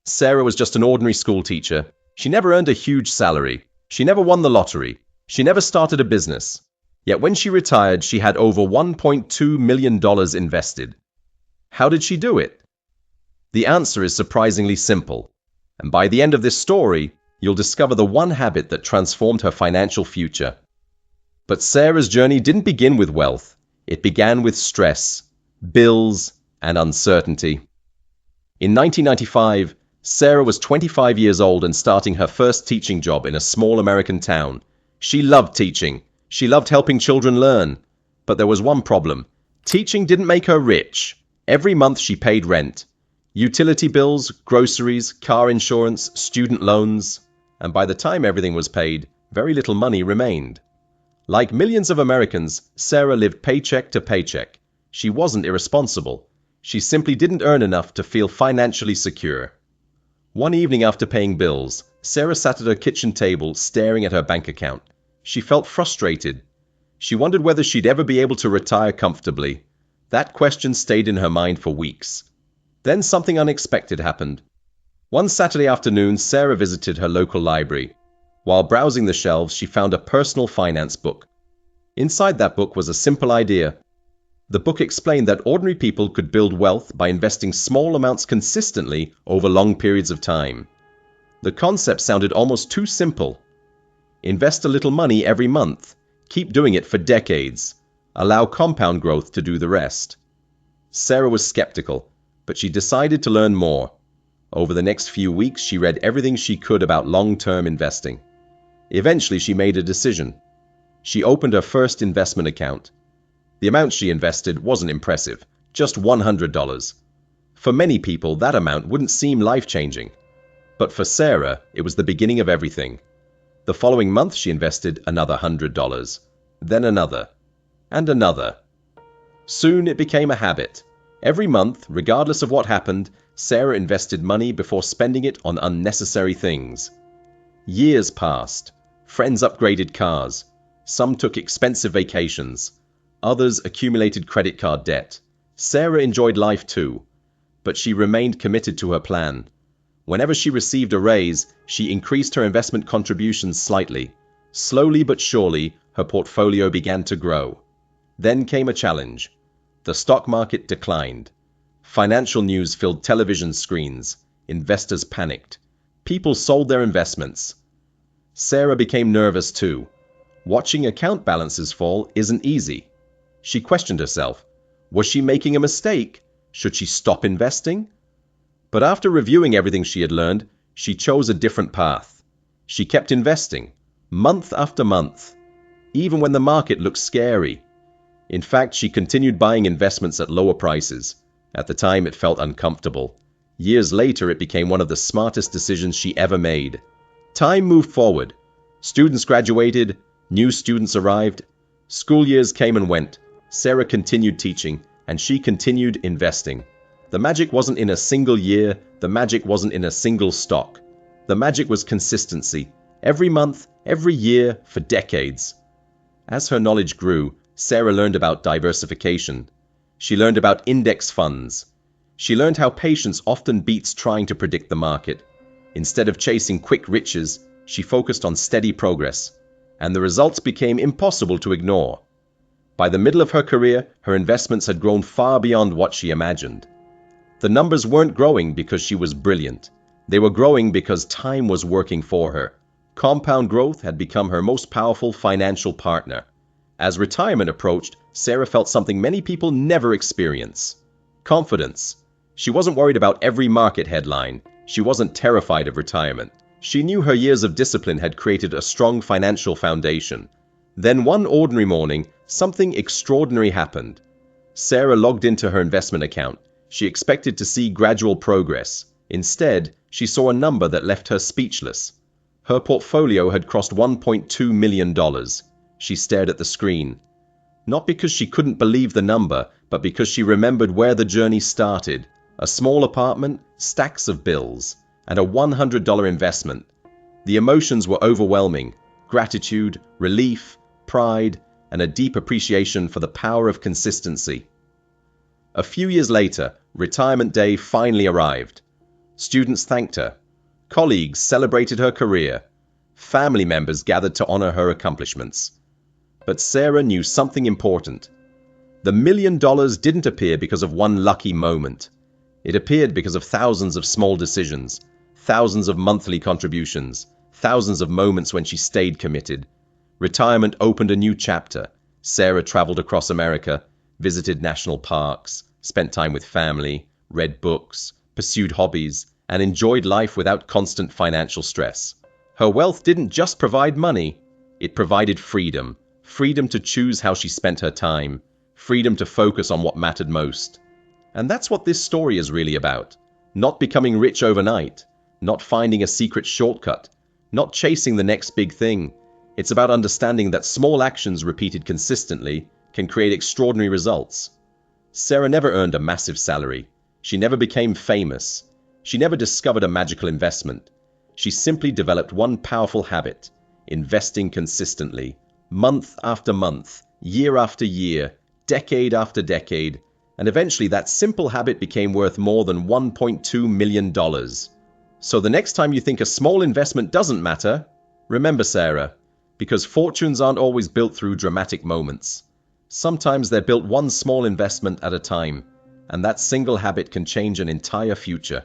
Sarah was just an ordinary school teacher. She never earned a huge salary. She never won the lottery. She never started a business. Yet when she retired, she had over $1.2 million invested. How did she do it? The answer is surprisingly simple. And by the end of this story, you'll discover the one habit that transformed her financial future. But Sarah's journey didn't begin with wealth. It began with stress, bills, and uncertainty. In 1995, Sarah was 25 years old and starting her first teaching job in a small American town. She loved teaching. She loved helping children learn. But there was one problem. Teaching didn't make her rich. Every month she paid rent, utility bills, groceries, car insurance, student loans, and by the time everything was paid, very little money remained. Like millions of Americans, Sarah lived paycheck to paycheck. She wasn't irresponsible. She simply didn't earn enough to feel financially secure. One evening after paying bills, Sarah sat at her kitchen table staring at her bank account. She felt frustrated. She wondered whether she'd ever be able to retire comfortably. That question stayed in her mind for weeks. Then something unexpected happened. One Saturday afternoon, Sarah visited her local library. While browsing the shelves, she found a personal finance book. Inside that book was a simple idea. The book explained that ordinary people could build wealth by investing small amounts consistently over long periods of time. The concept sounded almost too simple. Invest a little money every month. Keep doing it for decades. Allow compound growth to do the rest. Sarah was skeptical, but she decided to learn more. Over the next few weeks, she read everything she could about long-term investing. Eventually, she made a decision. She opened her first investment account. The amount she invested wasn't impressive, just $100. For many people, that amount wouldn't seem life-changing. But for Sarah, it was the beginning of everything. The following month, she invested another $100, then another, and another. Soon it became a habit. Every month, regardless of what happened, Sarah invested money before spending it on unnecessary things. Years passed. Friends upgraded cars. Some took expensive vacations. Others accumulated credit card debt. Sarah enjoyed life too, but she remained committed to her plan. Whenever she received a raise, she increased her investment contributions slightly. Slowly but surely, her portfolio began to grow. Then came a challenge. The stock market declined. Financial news filled television screens. Investors panicked. People sold their investments. Sarah became nervous too. Watching account balances fall isn't easy. She questioned herself. Was she making a mistake? Should she stop investing? But after reviewing everything she had learned, she chose a different path. She kept investing, month after month, even when the market looked scary. In fact, she continued buying investments at lower prices. At the time, it felt uncomfortable. Years later, it became one of the smartest decisions she ever made. Time moved forward. Students graduated, new students arrived. School years came and went. Sarah continued teaching, and she continued investing. The magic wasn't in a single year. The magic wasn't in a single stock. The magic was consistency. Every month, every year, for decades. As her knowledge grew, Sarah learned about diversification. She learned about index funds. She learned how patience often beats trying to predict the market. Instead of chasing quick riches, she focused on steady progress, and the results became impossible to ignore. By the middle of her career, her investments had grown far beyond what she imagined. The numbers weren't growing because she was brilliant. They were growing because time was working for her. Compound growth had become her most powerful financial partner. As retirement approached, Sarah felt something many people never experience: confidence. She wasn't worried about every market headline. She wasn't terrified of retirement. She knew her years of discipline had created a strong financial foundation. Then one ordinary morning, something extraordinary happened. Sarah logged into her investment account. She expected to see gradual progress. Instead, she saw a number that left her speechless. Her portfolio had crossed $1.2 million. She stared at the screen. Not because she couldn't believe the number, but because she remembered where the journey started. A small apartment, stacks of bills, and a $100 investment. The emotions were overwhelming: gratitude, relief, pride, and a deep appreciation for the power of consistency. A few years later, retirement day finally arrived. Students thanked her. Colleagues celebrated her career. Family members gathered to honor her accomplishments. But Sarah knew something important. The $1 million didn't appear because of one lucky moment. It appeared because of thousands of small decisions, thousands of monthly contributions, thousands of moments when she stayed committed. Retirement opened a new chapter. Sarah traveled across America, visited national parks, spent time with family, read books, pursued hobbies, and enjoyed life without constant financial stress. Her wealth didn't just provide money, it provided freedom. Freedom to choose how she spent her time, freedom to focus on what mattered most. And that's what this story is really about. Not becoming rich overnight, not finding a secret shortcut, not chasing the next big thing. It's about understanding that small actions repeated consistently can create extraordinary results. Sarah never earned a massive salary. She never became famous. She never discovered a magical investment. She simply developed one powerful habit: investing consistently, month after month, year after year, decade after decade, and eventually that simple habit became worth more than $1.2 million. So the next time you think a small investment doesn't matter, remember Sarah, because fortunes aren't always built through dramatic moments. Sometimes they're built one small investment at a time, and that single habit can change an entire future.